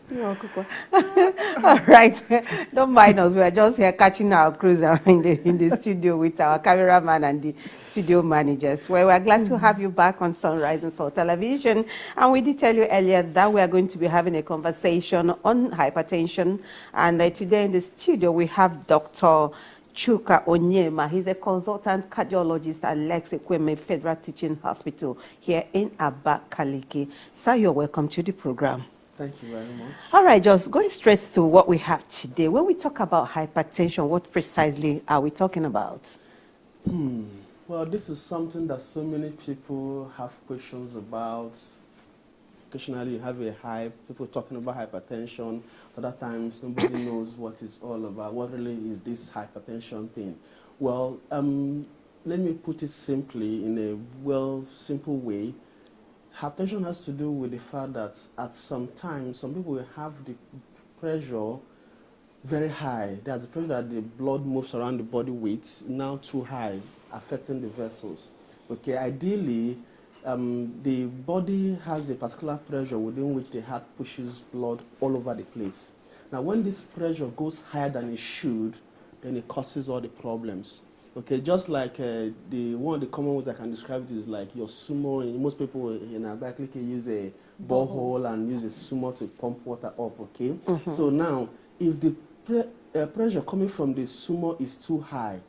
All right. Don't mind us. We are just here catching our cruise in the studio with our cameraman and the studio managers. Well, we're glad to have you back on Sunrise and Soul Television. And we did tell you earlier that we are going to be having a conversation on hypertension. And today in the studio, we have Dr. Chuka Onyema. He's a consultant cardiologist at Lex Ekweme Federal Teaching Hospital here in Abakaliki. Sir, you're welcome to the program. Thank you very much. All right, just going straight through what we have today. When we talk about hypertension, what precisely are we talking about? Well, this is something that so many people have questions about. Occasionally, you have people talking about hypertension. Other times, nobody knows what it's all about. What really is this hypertension thing? Well, let me put it simply in a simple way. Hypertension has to do with the fact that at some time, some people will have the pressure very high. That's the pressure that the blood moves around the body with, now too high, affecting the vessels. Okay, ideally, the body has a particular pressure within which the heart pushes blood all over the place. Now, when this pressure goes higher than it should, then it causes all the problems. Okay, just like one of the common ways I can describe it is like your sumo. Most people in Abakaliki use a borehole and use a sumo to pump water up. Okay, so now if the pressure coming from the sumo is too high,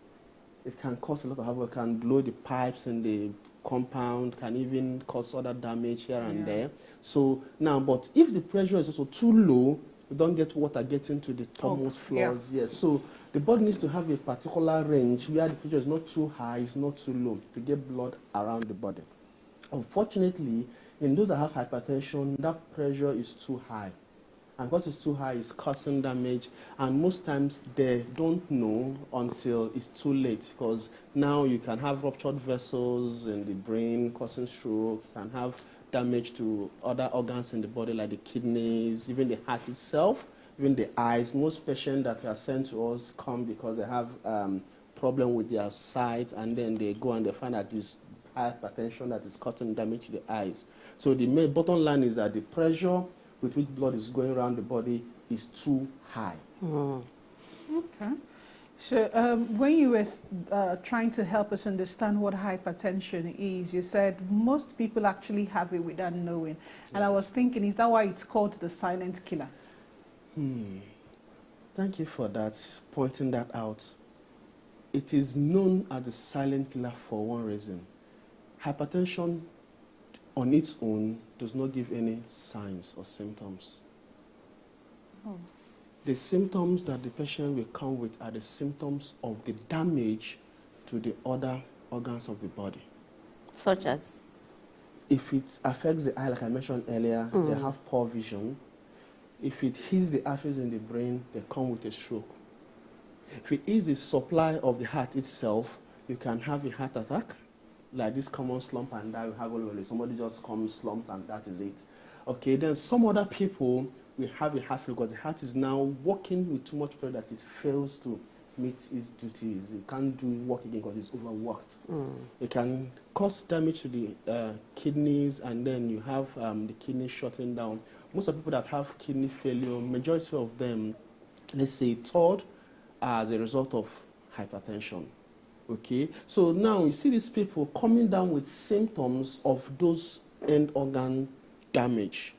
it can cause a lot of havoc. It can blow the pipes in the compound, can even cause other damage here and there. So now, but if the pressure is also too low, we don't get water getting to the topmost floors. Yes, so the body needs to have a particular range where the pressure is not too high, it's not too low, to get blood around the body. Unfortunately, in those that have hypertension, that pressure is too high. And because it's too high, it's causing damage. And most times, they don't know until it's too late, because now you can have ruptured vessels in the brain, causing stroke, you can have damage to other organs in the body, like the kidneys, even the heart itself, even the eyes. Most patients that are sent to us come because they have problem with their sight, and then they go and they find that this hypertension that is causing damage to the eyes. So the main bottom line is that the pressure with which blood is going around the body is too high. Okay. So when you were trying to help us understand what hypertension is, you said most people actually have it without knowing. And I was thinking, is that why it's called the silent killer? Thank you for that, pointing that out. It is known as the silent killer for one reason. Hypertension on its own does not give any signs or symptoms. The symptoms that the patient will come with are the symptoms of the damage to the other organs of the body. Such as? If it affects the eye, like I mentioned earlier, they have poor vision. If it hits the arteries in the brain, they come with a stroke. If it is the supply of the heart itself, you can have a heart attack, like this common slump and die we have all over. Somebody just comes, slumps, and that is it. Okay, then some other people will have a heart failure because the heart is now working with too much pressure that it fails to meet its duties. It can't do work again because it's overworked. It can cause damage to the kidneys, and then you have the kidneys shutting down. Most of the people that have kidney failure, majority of them, let's say, third, as a result of hypertension. Okay, so now you see these people coming down with symptoms of those end organ damage,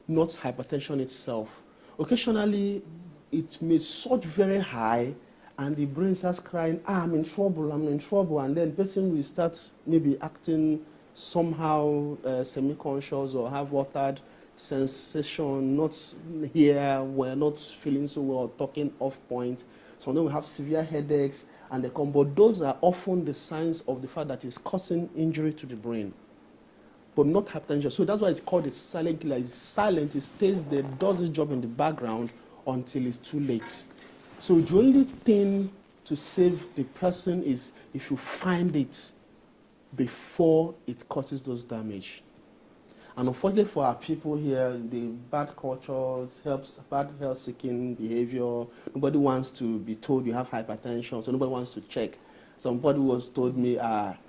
not hypertension itself. Occasionally, it may surge very high, and the brain starts crying, I'm in trouble, and then the person will start maybe acting somehow semi-conscious or have altered sensation, not here, we're not feeling so well, talking off point. So then we have severe headaches, and they come, but those are often the signs of the fact that it's causing injury to the brain, but not hypertension. So that's why it's called a silent killer. It's silent, it stays there, does its job in the background until it's too late. So the only thing to save the person is if you find it before it causes those damage. And unfortunately for our people here, the bad cultures helps bad health-seeking behavior. Nobody wants to be told you have hypertension, so nobody wants to check. Somebody was told me,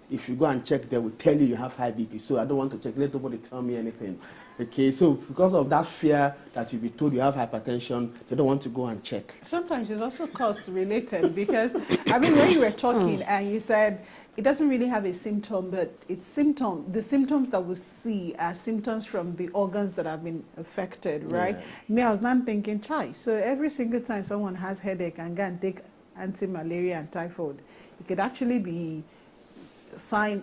if you go and check, they will tell you you have high BP. So I don't want to check. Let nobody tell me anything. Okay, so because of that fear that you'll be told you have hypertension, they don't want to go and check. Sometimes it's also cost related because, I mean, when you were talking and you said it doesn't really have a symptom, but it's the symptoms that we see are symptoms from the organs that have been affected, right? Yeah. Me, I was not thinking, chai. So every single time someone has headache and go and take anti-malaria and typhoid, it could actually be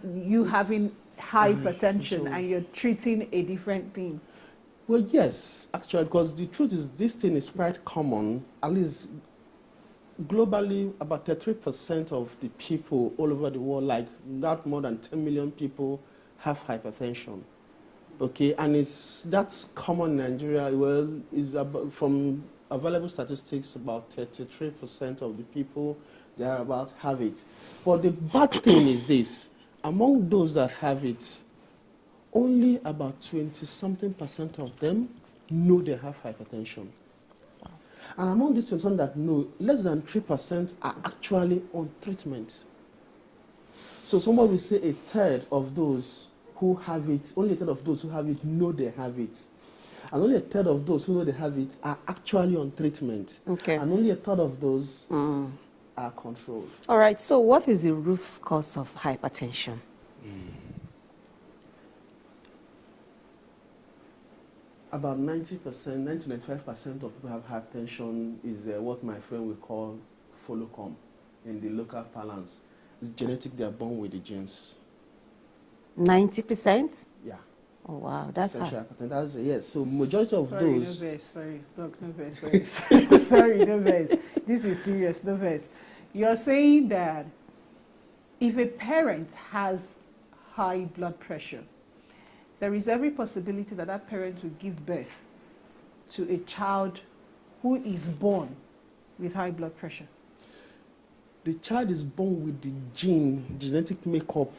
you having hypertension and you're treating a different thing. Well, yes, actually, because the truth is this thing is quite common. At least globally, about 33% of the people all over the world, like not more than 10 million people, have hypertension. Okay, and that's common in Nigeria. Well, from available statistics, about 33% of the people thereabout have it. But the bad thing is this: among those that have it, only about 20-something% of them know they have hypertension. And among these 20% that know, less than 3% are actually on treatment. So somebody will say a third of those who have it, only a third of those who have it know they have it. And only a third of those who know they have it are actually on treatment. Okay. And only a third of those are controlled. All right, so what is the root cause of hypertension? About 90%, 90-95% of people who have hypertension is what my friend will call follow-come in the local parlance. It's genetic, they are born with the genes. 90%? Yeah. Oh, wow, that's high. That's yes. So majority of Sorry, those. no verse. Sorry, look, no verse. Sorry, sorry, no verse. This is serious. No verse. You're saying that if a parent has high blood pressure, there is every possibility that that parent will give birth to a child who is born with high blood pressure. The child is born with the genetic makeup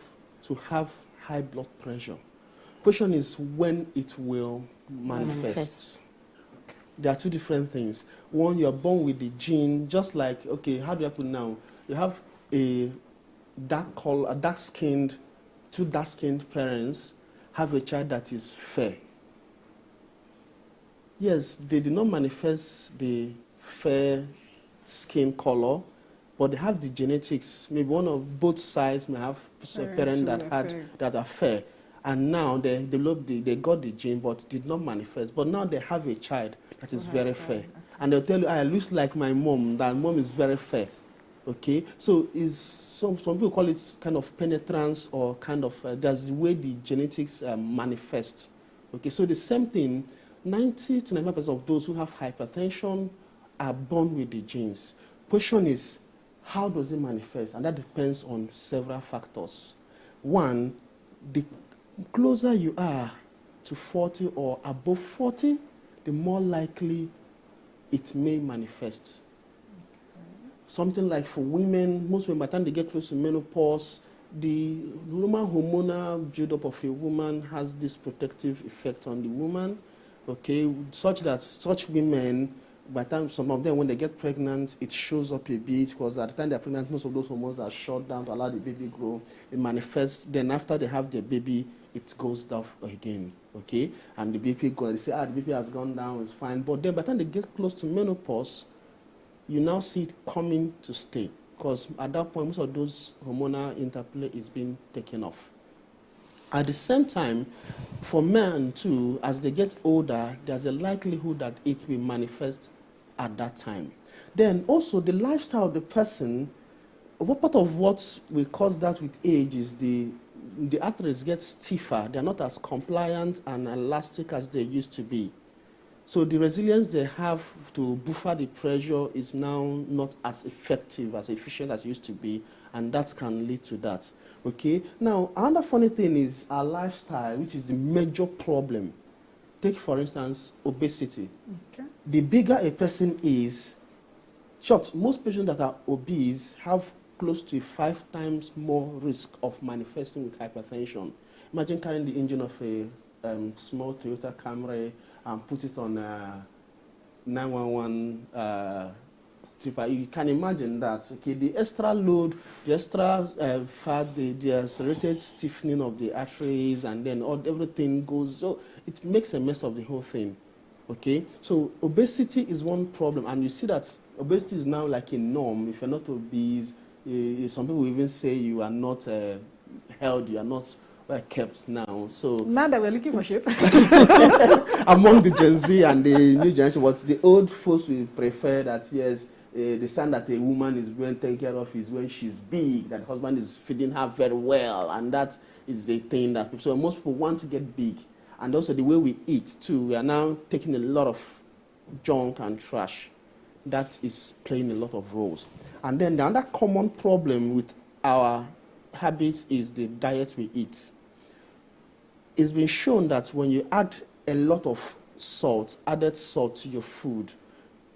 to have high blood pressure. Question is when it will manifest. There are two different things. One, you are born with the gene, just like, okay, how do I put it now? You have two dark-skinned parents have a child that is fair. Yes, they did not manifest the fair skin color, but they have the genetics. Maybe one of both sides may have a parent that are fair. And now they got the gene but did not manifest. But now they have a child that is very fair. And they'll tell you, I look like my mom, that mom is very fair. Okay? So some people call it kind of penetrance or kind of, that's the way the genetics manifest. Okay? So the same thing, 90-95% of those who have hypertension are born with the genes. Question is, how does it manifest? And that depends on several factors. One, the closer you are to 40 or above 40, the more likely it may manifest. Something like for women, most women, by the time they get close to menopause, the normal hormonal buildup of a woman has this protective effect on the woman, okay, such that such women, by the time some of them, when they get pregnant, it shows up a bit, because at the time they're pregnant, most of those hormones are shut down to allow the baby grow. It manifests, then after they have their baby, it goes down again, okay? And the BP goes, they say, the BP has gone down, it's fine. But then by the time they get close to menopause, you now see it coming to stay, because at that point, most of those hormonal interplay is being taken off. At the same time, for men too, as they get older, there's a likelihood that it will manifest at that time. Then also the lifestyle of the person, what part of what will cause that with age is the arteries get stiffer. They're not as compliant and elastic as they used to be. So the resilience they have to buffer the pressure is now not as effective, as efficient as it used to be, and that can lead to that. Okay? Now, another funny thing is our lifestyle, which is the major problem. Take, for instance, obesity. Okay. The bigger a person is, most patients that are obese have close to 5 times more risk of manifesting with hypertension. Imagine carrying the engine of a small Toyota Camry and put it on a 911 You can imagine that, okay, the extra load, the extra fat, the accelerated stiffening of the arteries, and then everything goes, so it makes a mess of the whole thing, okay? So obesity is one problem, and you see that obesity is now like a norm. If you're not obese, some people even say you are not healthy, you are not well kept now. So now that we're looking for shape. among the Gen Z and the new generation, what the old folks will prefer that, yes, the sign that a woman is being taken care of is when she's big, that the husband is feeding her very well, and that is the thing that people, so most people want to get big. And also the way we eat too, we are now taking a lot of junk and trash. That is playing a lot of roles. And then the other common problem with our habits is the diet we eat. It's been shown that when you add a lot of salt, added salt to your food,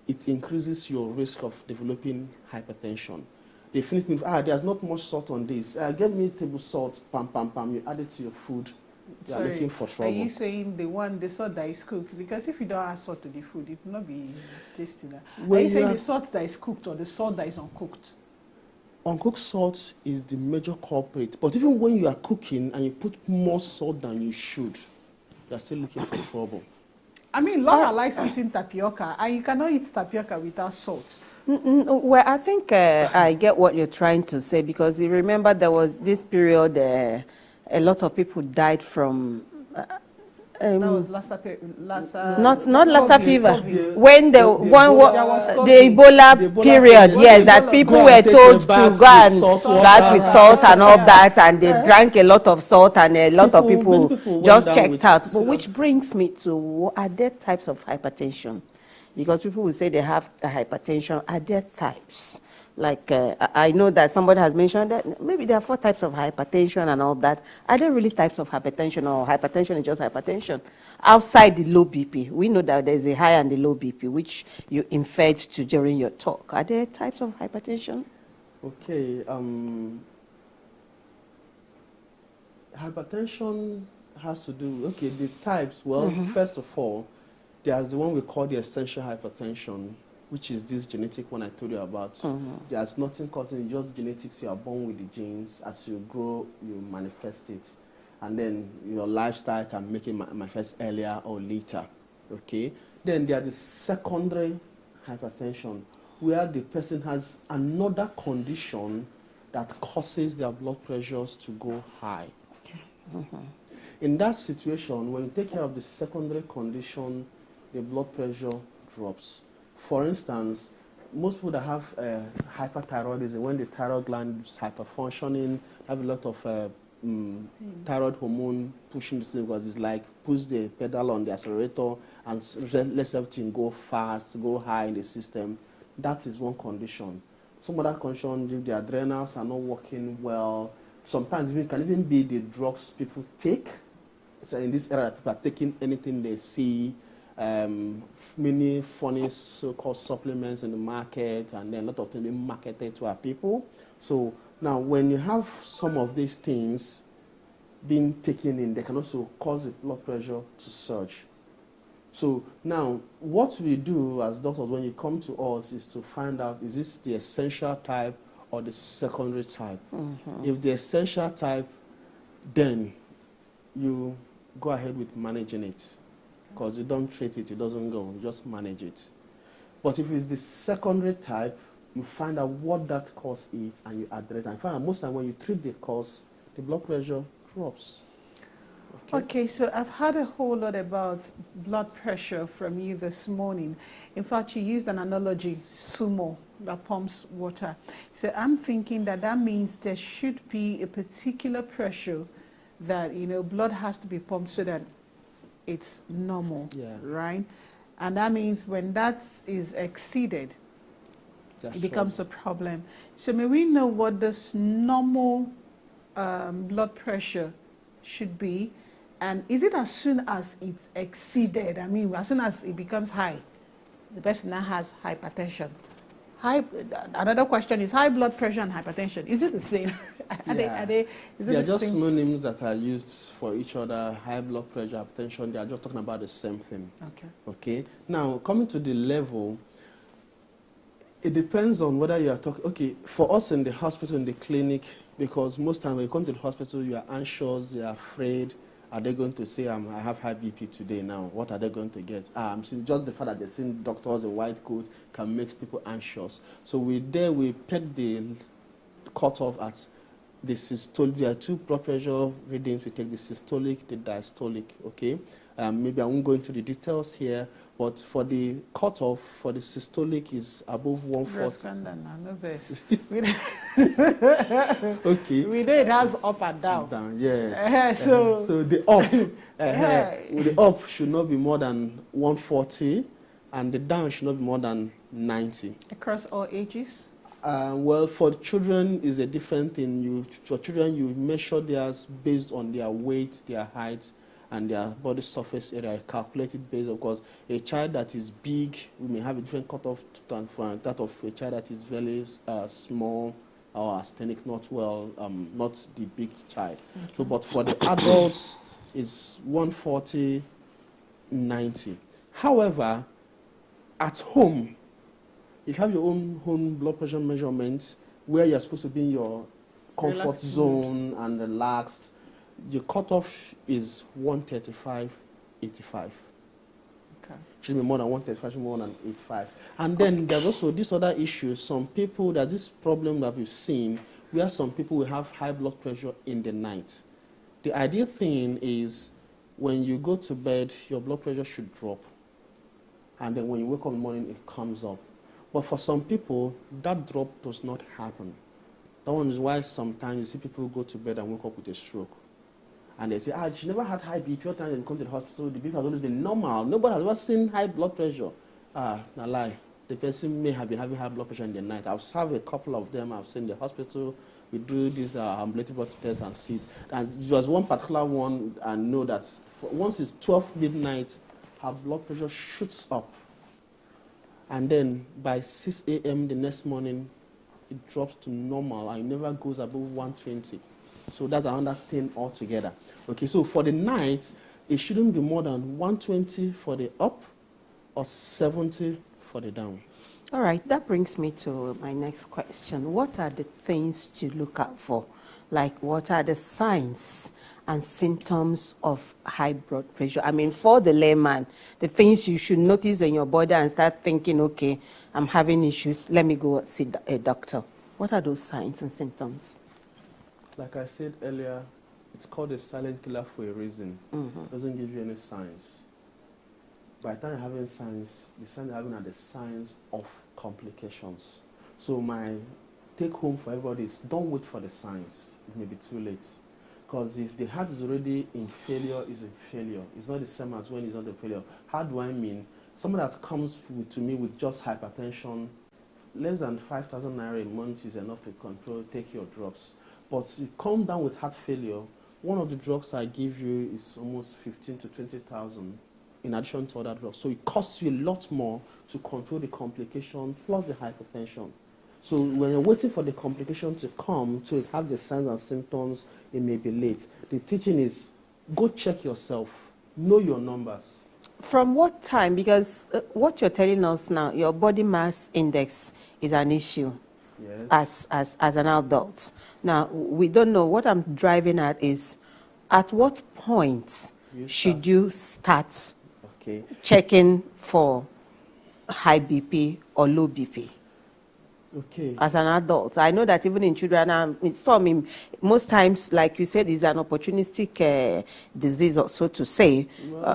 it increases your risk of developing hypertension. They think, there's not much salt on this. Give me table salt, pam, pam, pam. You add it to your food, you are looking for trouble. Are you saying the salt that is cooked? Because if you don't add salt to the food, it will not be tasty. Are you saying the salt that is cooked or the salt that is uncooked? Uncooked salt is the major culprit. But even when you are cooking and you put more salt than you should, you are still looking for trouble. I mean, Laura likes eating tapioca, and you cannot eat tapioca without salt. Well, I think I get what you're trying to say, because you remember there was this period, a lot of people died from... that was Lassa not Lassa fever. When the the Ebola period, yes, that people were told to go and bath with salt and all that, and they drank a lot of salt, and a lot of people just checked out. But which brings me to, are there types of hypertension? Because people will say they have a hypertension. Are there types? Like, I know that somebody has mentioned that maybe there are 4 types of hypertension and all that. Are there really types of hypertension, or hypertension is just hypertension? Outside the low BP, we know that there's a high and a low BP, which you inferred to during your talk. Are there types of hypertension? Okay. Hypertension has to do, okay, the types, well, first of all, there's the one we call the essential hypertension, which is this genetic one I told you about. There's nothing causing it, just genetics. You are born with the genes. As you grow, you manifest it. And then your lifestyle can make it manifest earlier or later, okay? Then there's the secondary hypertension, where the person has another condition that causes their blood pressures to go high. In that situation, when you take care of the secondary condition, the blood pressure drops. For instance, most people that have hyperthyroidism, when the thyroid gland is hyperfunctioning, have a lot of thyroid hormone pushing the system, because it's like push the pedal on the accelerator and let everything go fast, go high in the system. That is one condition. Some other condition, if the adrenals are not working well, sometimes it can even be the drugs people take. So in this era, people are taking anything they see. Many funny so-called supplements in the market, and then a lot of things being marketed to our people. So now when you have some of these things being taken in, they can also cause the blood pressure to surge. So now what we do as doctors when you come to us is to find out, is this the essential type or the secondary type? If the essential type, then you go ahead with managing it. Because you don't treat it, it doesn't go, you just manage it. But if it's the secondary type, you find out what that cause is and you address it. And find out most of the time when you treat the cause, the blood pressure drops. Okay, so I've heard a whole lot about blood pressure from you this morning. In fact, you used an analogy, sumo, that pumps water. So I'm thinking that that means there should be a particular pressure that, blood has to be pumped so that it's normal, right? And that means when that is exceeded, it becomes a problem. So may we know what this normal blood pressure should be? And is it as soon as it's exceeded? I mean, as soon as it becomes high, the person now has hypertension. Another question is, high blood pressure and hypertension, is it the same? They are just synonyms that are used for each other. High blood pressure, hypertension, they are just talking about the same thing. Okay. Now, coming to the level, It depends on whether you are talking, okay, for us in the hospital, in the clinic, because most times when you come to the hospital, you are anxious, you are afraid. Are they going to say, I have high BP today now? What are they going to get? Just the fact that they've seen doctors in white coat can make people anxious. So we peg the cutoff at the systolic. There are 2 blood pressure readings. We take the systolic, the diastolic, okay? Maybe I won't go into the details here, but for the cutoff, for the systolic is above 140. Okay. We know it has up and down. Yes. So the up should not be more than 140, and the down should not be more than 90. Across all ages? Well, for children is a different thing. For children, you measure theirs based on their weight, their height, and their body surface area, calculated based, of course. A child that is big, we may have a different cutoff than for that of a child that is very small or asthenic, not the big child. Okay. So, but for the adults, it's 140, 90. However, at home, if you have your own home blood pressure measurements, where you're supposed to be in your comfort zone and relaxed, the cutoff is 135/85. Okay. Should be more than 135, should be more than 85. And then there's also this other issue. Some people, there's this problem that we've seen where some people will have high blood pressure in the night. The ideal thing is when you go to bed, your blood pressure should drop. And then when you wake up in the morning, it comes up. But for some people, that drop does not happen. That one is why sometimes you see people go to bed and wake up with a stroke. And they say, she never had high BP. All time they come to the hospital, the BP has always been normal. Nobody has ever seen high blood pressure. No lie. The person may have been having high blood pressure in the night. I've served a couple of them. I've seen the hospital. We do this ambulatory blood tests and see it. And there was one particular one, and know that once it's 12 midnight, her blood pressure shoots up. And then by 6 a.m. the next morning, it drops to normal and it never goes above 120. So that's another thing altogether. Okay, so for the night, it shouldn't be more than 120 for the up or 70 for the down. All right, that brings me to my next question. What are the things to look out for? Like, what are the signs and symptoms of high blood pressure? I mean, for the layman, the things you should notice in your body and start thinking, okay, I'm having issues, let me go see a doctor. What are those signs and symptoms? Like I said earlier, it's called a silent killer for a reason. It doesn't give you any signs. By the time you're having signs, the signs you're having are the signs of complications. So my take home for everybody is don't wait for the signs. It may be too late. Because if the heart is already in failure, it's in failure. It's not the same as when it's not in failure. How do I mean? Someone that comes to me with just hypertension, less than 5,000 naira a month is enough to control, take your drugs. But you come down with heart failure, one of the drugs I give you is almost 15 to 20,000 in addition to other drugs. So it costs you a lot more to control the complication plus the hypertension. So when you're waiting for the complication to come, to have the signs and symptoms, it may be late. The teaching is go check yourself, know your numbers. From what time? Because what you're telling us now, your body mass index is an issue. Yes. As an adult. Now, we don't know. What I'm driving at is, at what point should you start checking for high BP or low BP? Okay. As an adult, I know that even in children, most times, like you said, is an opportunistic disease, or so to say.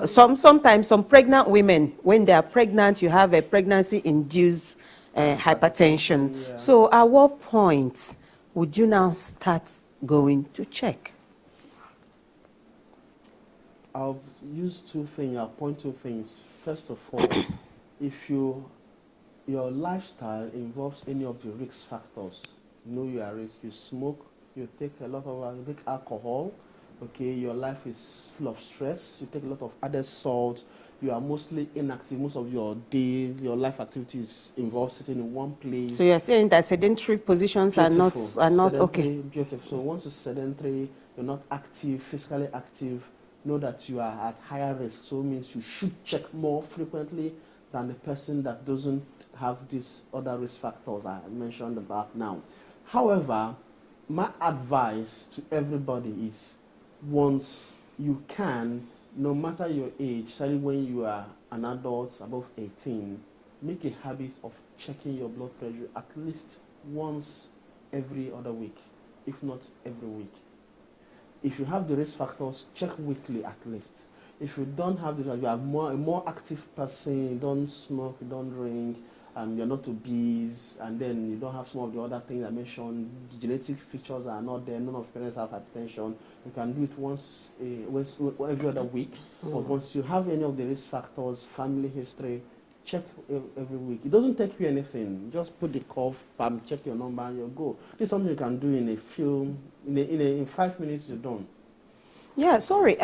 Sometimes some pregnant women, when they are pregnant, you have a pregnancy-induced hypertension. Yeah. So at what point would you now start going to check? I'll use two things. I'll point two things. First of all, if your lifestyle involves any of the risk factors, know you are at risk. You smoke, you take a lot of you take alcohol, okay, your life is full of stress, you take a lot of added salt, you are mostly inactive, most of your day, your life activities involve sitting in one place. So you're saying that sedentary positions are not okay. Beautiful. So once you're sedentary, you're not active, physically active, know that you are at higher risk. So it means you should check more frequently than the person that doesn't have these other risk factors I mentioned about now. However, my advice to everybody is, once you can, no matter your age, especially when you are an adult above 18, make a habit of checking your blood pressure at least once every other week, if not every week. If you have the risk factors, check weekly at least. If you don't have the, you are a more active person, you don't smoke, you don't drink, you're not obese, and then you don't have some of the other things I mentioned, the genetic features are not there, none of your parents have hypertension, you can do it once every other week. But once you have any of the risk factors, family history, check every week. It doesn't take you anything. Just put the cough, check your number, and you'll go. This is something you can do in a few, in 5 minutes, you're done. Yeah, sorry.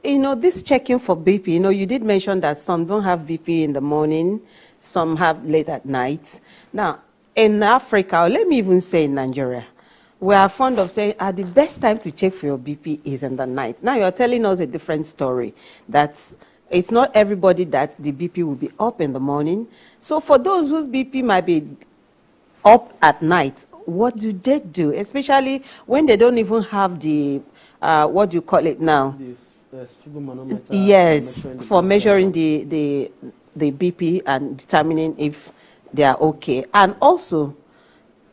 This checking for BP, you did mention that some don't have BP in the morning, some have late at night. Now, in Africa, or let me even say in Nigeria, we are fond of saying the best time to check for your BP is in the night. Now, you're telling us a different story. That's it's not everybody that the BP will be up in the morning. So for those whose BP might be up at night, what do they do? Especially when they don't even have the, what do you call it now? This sphygmomanometer. Yes, for measuring the BP and determining if they are okay. And also,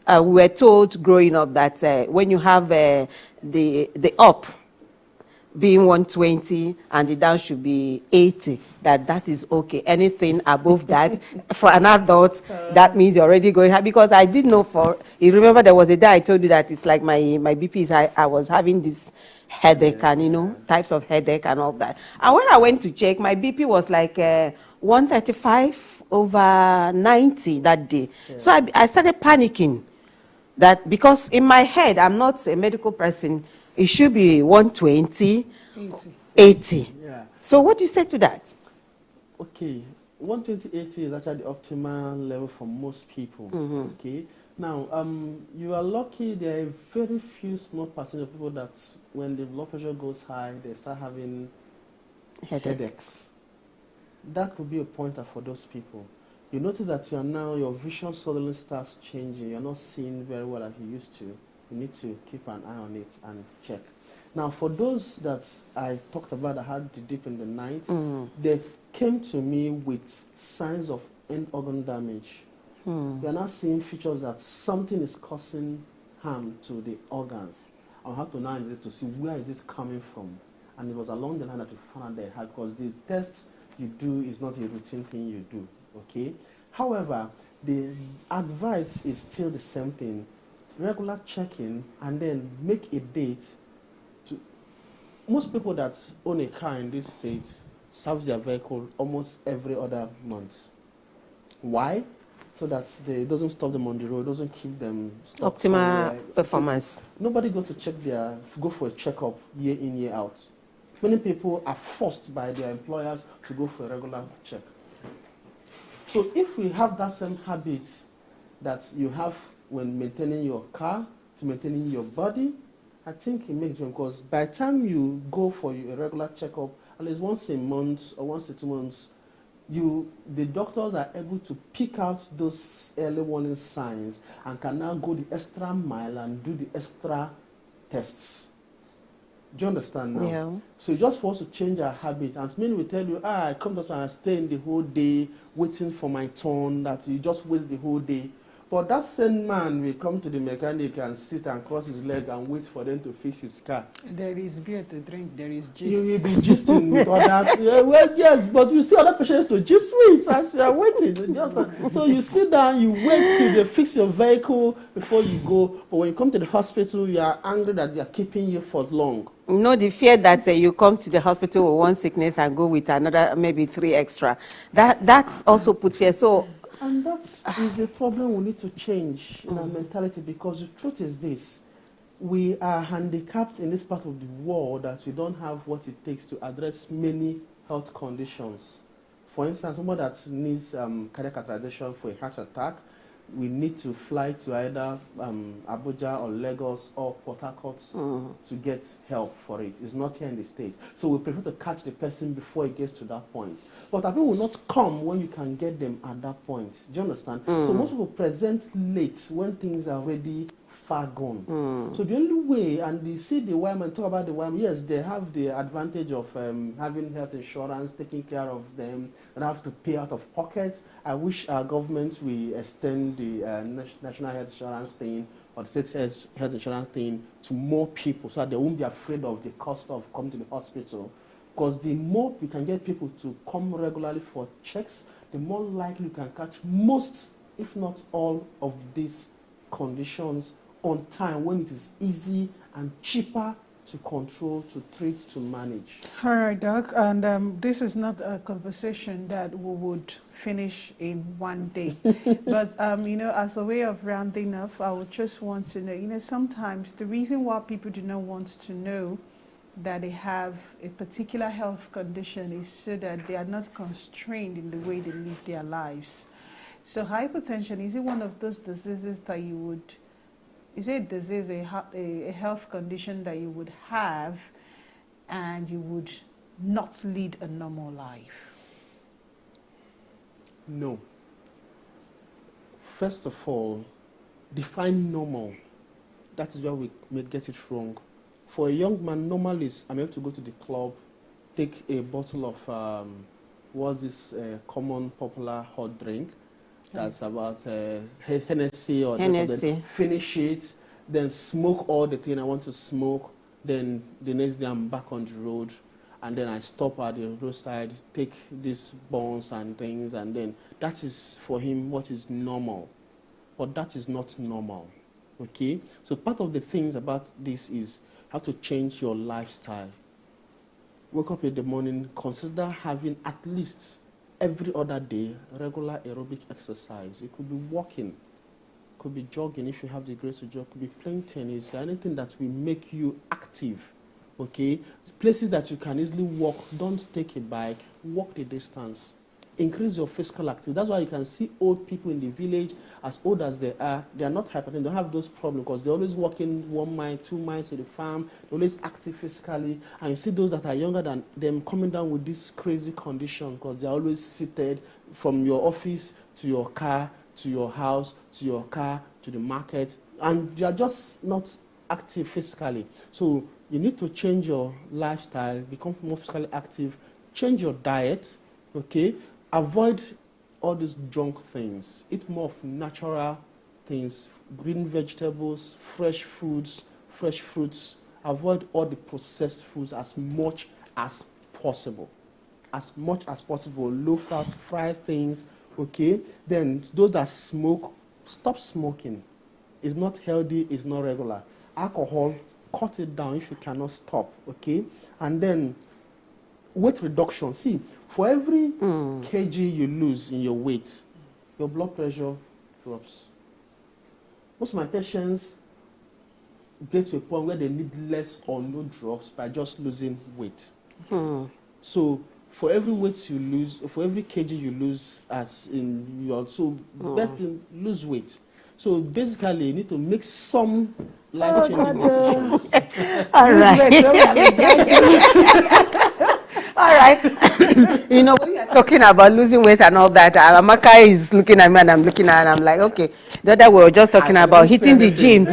we were told growing up that when you have the up being 120 and the down should be 80, that is okay. Anything above that, for an adult, that means you're already going high. Because I did know you remember there was a day I told you that it's like my BP is high. I was having this headache and, types of headache and all that. And when I went to check, my BP was like 135/90 that day. Yeah. So I started panicking that because in my head, I'm not a medical person, it should be 120, 80. Yeah. So what do you say to that? Okay, 120/80 is actually the optimal level for most people. Okay. Now, you are lucky. There are very few small percentage of people that when the blood pressure goes high, they start having headaches. That could be a pointer for those people. You notice that your vision suddenly starts changing. You're not seeing very well as you used to. You need to keep an eye on it and check. Now, for those that I talked about that had the dip in the night, they came to me with signs of end organ damage. We are not seeing features that something is causing harm to the organs. I'll have to now investigate to see where is it coming from. And it was along the line that we found out they had, because the test you do is not a routine thing you do. Okay. However, the advice is still the same thing. Regular checking, and then make a date. Most people that own a car in this state serve their vehicle almost every other month. Why? So that it doesn't stop them on the road, doesn't keep them stopped optimal performance. Nobody go for a checkup year in, year out. Many people are forced by their employers to go for a regular check. So if we have that same habit that you have when maintaining your car, to maintaining your body, I think it makes sense, because by the time you go for a regular checkup, at least once a month or once in 2 months, the doctors are able to pick out those early warning signs and can now go the extra mile and do the extra tests. Do you understand now? Yeah. So it's just for us to change our habits. And many will tell you, I come to and I stay in the whole day waiting for my turn, that you just waste the whole day. But that same man will come to the mechanic and sit and cross his leg and wait for them to fix his car. There is beer to drink, there is gist. You will be gisting with others. Yeah, well, yes, but you see other patients to gist with as you are waiting. So you sit down, you wait till they fix your vehicle before you go. But when you come to the hospital, you are angry that they are keeping you for long. The fear that you come to the hospital with one sickness and go with another, maybe 3 extra. That also puts fear. So. And that is a problem we need to change in our mentality, because the truth is this: we are handicapped in this part of the world that we don't have what it takes to address many health conditions. For instance, someone that needs cardiac catheterization for a heart attack, we need to fly to either Abuja or Lagos or Port Harcourt to get help for it. It's not here in the state. So we prefer to catch the person before it gets to that point. But people will not come when you can get them at that point. Do you understand? So most people present late when things are already far gone. So the only way, and you see the women, talk about the women, yes, they have the advantage of having health insurance, taking care of them, and have to pay out of pocket. I wish our government will extend the national health insurance thing or the state health insurance thing to more people so that they won't be afraid of the cost of coming to the hospital. Because the more we can get people to come regularly for checks, the more likely we can catch most, if not all, of these conditions on time when it is easy and cheaper to control, to treat, to manage. All right, Doc, and this is not a conversation that we would finish in one day. But, you know, as a way of rounding off, I would just want to know, you know, sometimes the reason why people do not want to know that they have a particular health condition is so that they are not constrained in the way they live their lives. So hypertension, is it one of those diseases that you would, is it a disease, a health condition that you would have and you would not lead a normal life? No. First of all, define normal. That is where we may get it wrong. For a young man, normal is I'm able to go to the club, take a bottle of what's this common popular hot drink that's about Hennessy or Hennessy. Finish it, then smoke all the thing I want to smoke, then the next day I'm back on the road, and then I stop at the roadside, take these buns and things, and then that is for him what is normal. But that is not normal, okay? So part of the things about this is how to change your lifestyle. Wake up in the morning, consider having at least every other day regular aerobic exercise. It could be walking, could be jogging if you have the grace to jog, could be playing tennis, anything that will make you active, okay? Places that you can easily walk, don't take a bike, walk the distance. Increase your physical activity. That's why you can see old people in the village, as old as they are not hypertensive, they don't have those problems because they're always walking 1 mile, 2 miles to the farm, they're always active physically. And you see those that are younger than them coming down with this crazy condition because they're always seated from your office to your car, to your house, to your car, to the market, and you're just not active physically. So you need to change your lifestyle, become more physically active, change your diet, okay? Avoid all these junk things. Eat more of natural things, green vegetables, fresh foods, fresh fruits. Avoid all the processed foods as much as possible. As much as possible. Low fat, fried things, okay? Then those that smoke, stop smoking. It's not healthy, it's not regular. Alcohol, cut it down if you cannot stop, okay? And then weight reduction. See, for every kg you lose in your weight, your blood pressure drops. Most of my patients get to a point where they need less or no drugs by just losing weight. So for every weight you lose, for every kg you lose, as in you also best in lose weight. So basically, you need to make some life-changing decisions. All right. All right. You know, when you're talking about losing weight and all that, Amaka is looking at me and I'm looking at her and I'm like, okay. The other we were just talking about hitting the gym.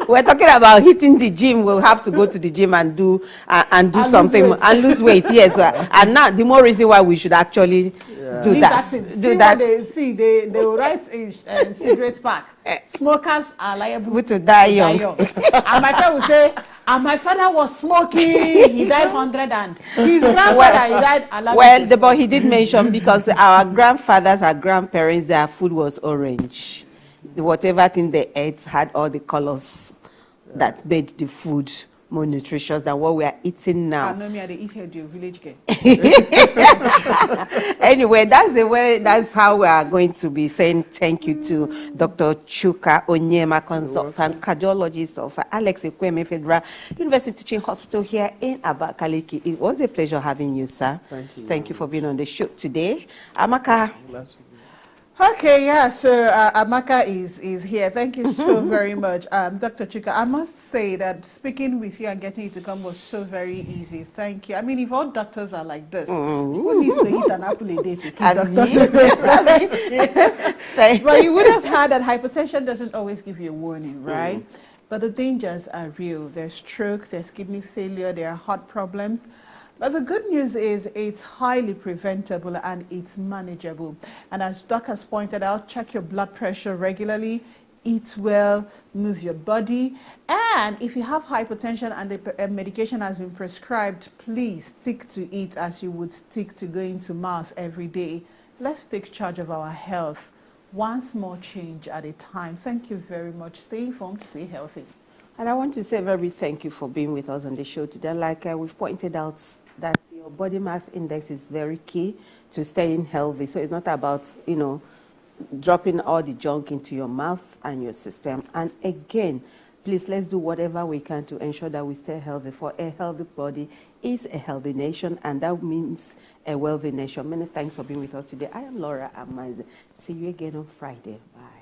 We're talking about hitting the gym. We'll have to go to the gym and do something and lose weight. Yes. And now the more reason why we should actually do that. Do that. They will write in cigarette pack. Smokers are liable to die young. And my friend will say, and my father was smoking. He died 100 and his grandfather he died. But he did mention because our grandfathers, our grandparents, their food was orange. Whatever thing they ate had all the colors that made the food more nutritious than what we are eating now. I know me, I eat here, the village girl. Anyway, that's how we are going to be saying thank you to Dr. Chuka Onyema, consultant cardiologist of Alex Ekweme Federal University Teaching Hospital here in Abakaliki. It was a pleasure having you, sir. Thank you. Thank you for being on the show today. Amaka. Okay, yeah, so Amaka is here. Thank you so very much. Dr. Chika, I must say that speaking with you and getting you to come was so very easy. Thank you. I mean, if all doctors are like this, who needs to eat an apple a day to keep doctors away, right? But you would have heard that hypertension doesn't always give you a warning, right? But the dangers are real. There's stroke, there's kidney failure, there are heart problems. But the good news is it's highly preventable and it's manageable. And as Doc has pointed out, check your blood pressure regularly, eat well, move your body. And if you have hypertension and the medication has been prescribed, please stick to it as you would stick to going to Mass every day. Let's take charge of our health. One small change at a time. Thank you very much. Stay informed, stay healthy. And I want to say very thank you for being with us on the show today. Like we've pointed out, that your body mass index is very key to staying healthy. So it's not about, you know, dropping all the junk into your mouth and your system. And again, please, let's do whatever we can to ensure that we stay healthy. For a healthy body is a healthy nation, and that means a wealthy nation. Many thanks for being with us today. I am Laura Amaze. See you again on Friday. Bye.